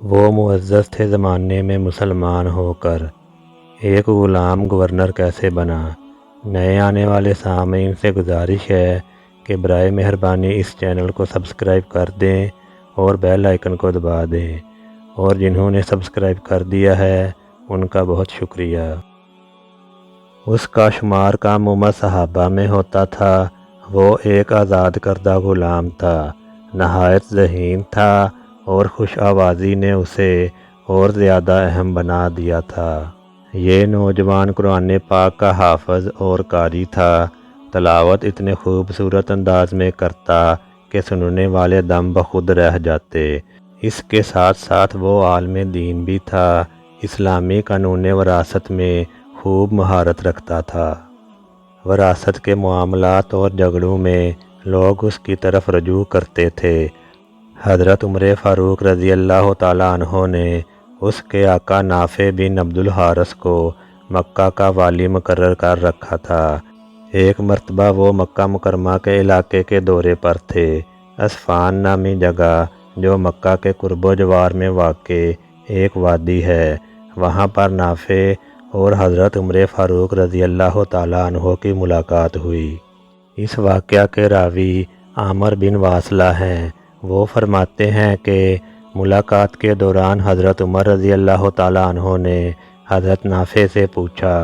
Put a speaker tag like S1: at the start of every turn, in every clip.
S1: وہ معزز تھے زمانے میں مسلمان ہو کر، ایک غلام گورنر کیسے بنا۔ نئے آنے والے سامعین سے گزارش ہے کہ برائے مہربانی اس چینل کو سبسکرائب کر دیں اور بیل آئیکن کو دبا دیں، اور جنہوں نے سبسکرائب کر دیا ہے ان کا بہت شکریہ۔ اس کا شمار کم عمر صحابہ میں ہوتا تھا۔ وہ ایک آزاد کردہ غلام تھا، نہایت ذہین تھا، اور خوش آوازی نے اسے اور زیادہ اہم بنا دیا تھا۔ یہ نوجوان قرآن پاک کا حافظ اور قاری تھا۔ تلاوت اتنے خوبصورت انداز میں کرتا کہ سننے والے دم بخود رہ جاتے۔ اس کے ساتھ ساتھ وہ عالم دین بھی تھا، اسلامی قانون وراثت میں خوب مہارت رکھتا تھا۔ وراثت کے معاملات اور جھگڑوں میں لوگ اس کی طرف رجوع کرتے تھے۔ حضرت عمر فاروق رضی اللہ تعالیٰ عنہ نے اس کے آقا نافع بن عبد الحارث کو مکہ کا والی مقرر کر رکھا تھا۔ ایک مرتبہ وہ مکہ مکرمہ کے علاقے کے دورے پر تھے۔ اسفان نامی جگہ جو مکہ کے قرب و جوار میں واقع ایک وادی ہے، وہاں پر نافع اور حضرت عمر فاروق رضی اللہ تعالیٰ عنہ کی ملاقات ہوئی۔ اس واقعہ کے راوی عامر بن واصلہ ہیں۔ وہ فرماتے ہیں کہ ملاقات کے دوران حضرت عمر رضی اللہ تعالیٰ عنہ نے حضرت نافع سے پوچھا،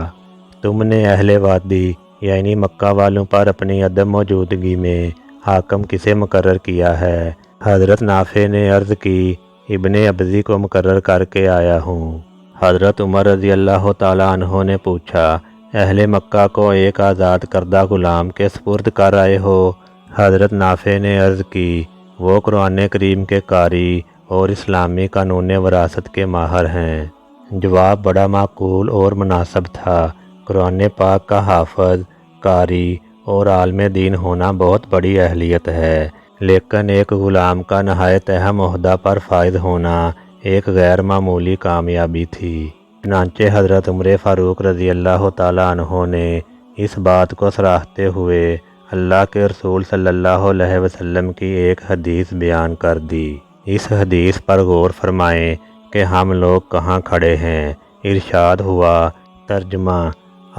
S1: تم نے اہل وادی یعنی مکہ والوں پر اپنی عدم موجودگی میں حاکم کسے مقرر کیا ہے؟ حضرت نافع نے عرض کی، ابن ابزی کو مقرر کر کے آیا ہوں۔ حضرت عمر رضی اللہ تعالیٰ عنہ نے پوچھا، اہل مکہ کو ایک آزاد کردہ غلام کے سپرد کر آئے ہو؟ حضرت نافع نے عرض کی، وہ قرآن کریم کے قاری اور اسلامی قانون وراثت کے ماہر ہیں۔ جواب بڑا معقول اور مناسب تھا۔ قرآن پاک کا حافظ، قاری اور عالم دین ہونا بہت بڑی اہلیت ہے، لیکن ایک غلام کا نہایت اہم عہدہ پر فائز ہونا ایک غیر معمولی کامیابی تھی۔ چنانچہ حضرت عمر فاروق رضی اللہ تعالیٰ عنہ نے اس بات کو سراہتے ہوئے اللہ کے رسول صلی اللہ علیہ وسلم کی ایک حدیث بیان کر دی۔ اس حدیث پر غور فرمائیں کہ ہم لوگ کہاں کھڑے ہیں۔ ارشاد ہوا، ترجمہ،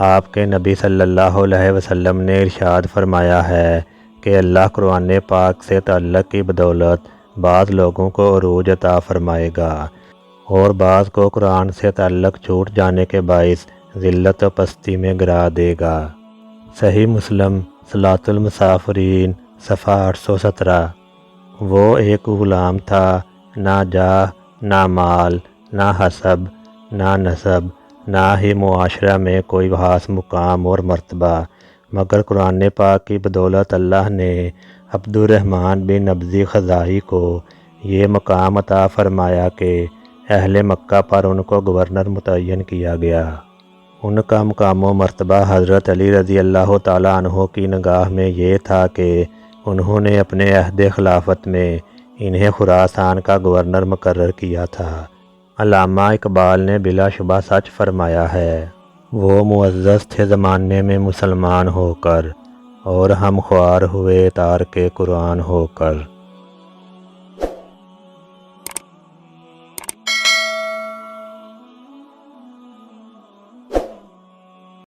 S1: آپ کے نبی صلی اللہ علیہ وسلم نے ارشاد فرمایا ہے کہ اللہ قرآن پاک سے تعلق کی بدولت بعض لوگوں کو عروج عطا فرمائے گا اور بعض کو قرآن سے تعلق چھوٹ جانے کے باعث ذلت و پستی میں گرا دے گا۔ صحیح مسلم صلاۃ المسافرین صفحہ 817۔ وہ ایک غلام تھا، نہ جاہ، نہ مال، نہ حسب، نہ نسب، نہ ہی معاشرہ میں کوئی خاص مقام اور مرتبہ، مگر قرآن پاک کی بدولت اللہ نے عبد الرحمن بن ابزی خزاعی کو یہ مقام عطا فرمایا کہ اہل مکہ پر ان کو گورنر متعین کیا گیا۔ ان کا مقام و مرتبہ حضرت علی رضی اللہ تعالیٰ عنہ کی نگاہ میں یہ تھا کہ انہوں نے اپنے عہد خلافت میں انہیں خراسان کا گورنر مقرر کیا تھا۔ علامہ اقبال نے بلا شبہ سچ فرمایا ہے، وہ معزز تھے زمانے میں مسلمان ہو کر، اور ہم خوار ہوئے تارک قرآن ہو کر۔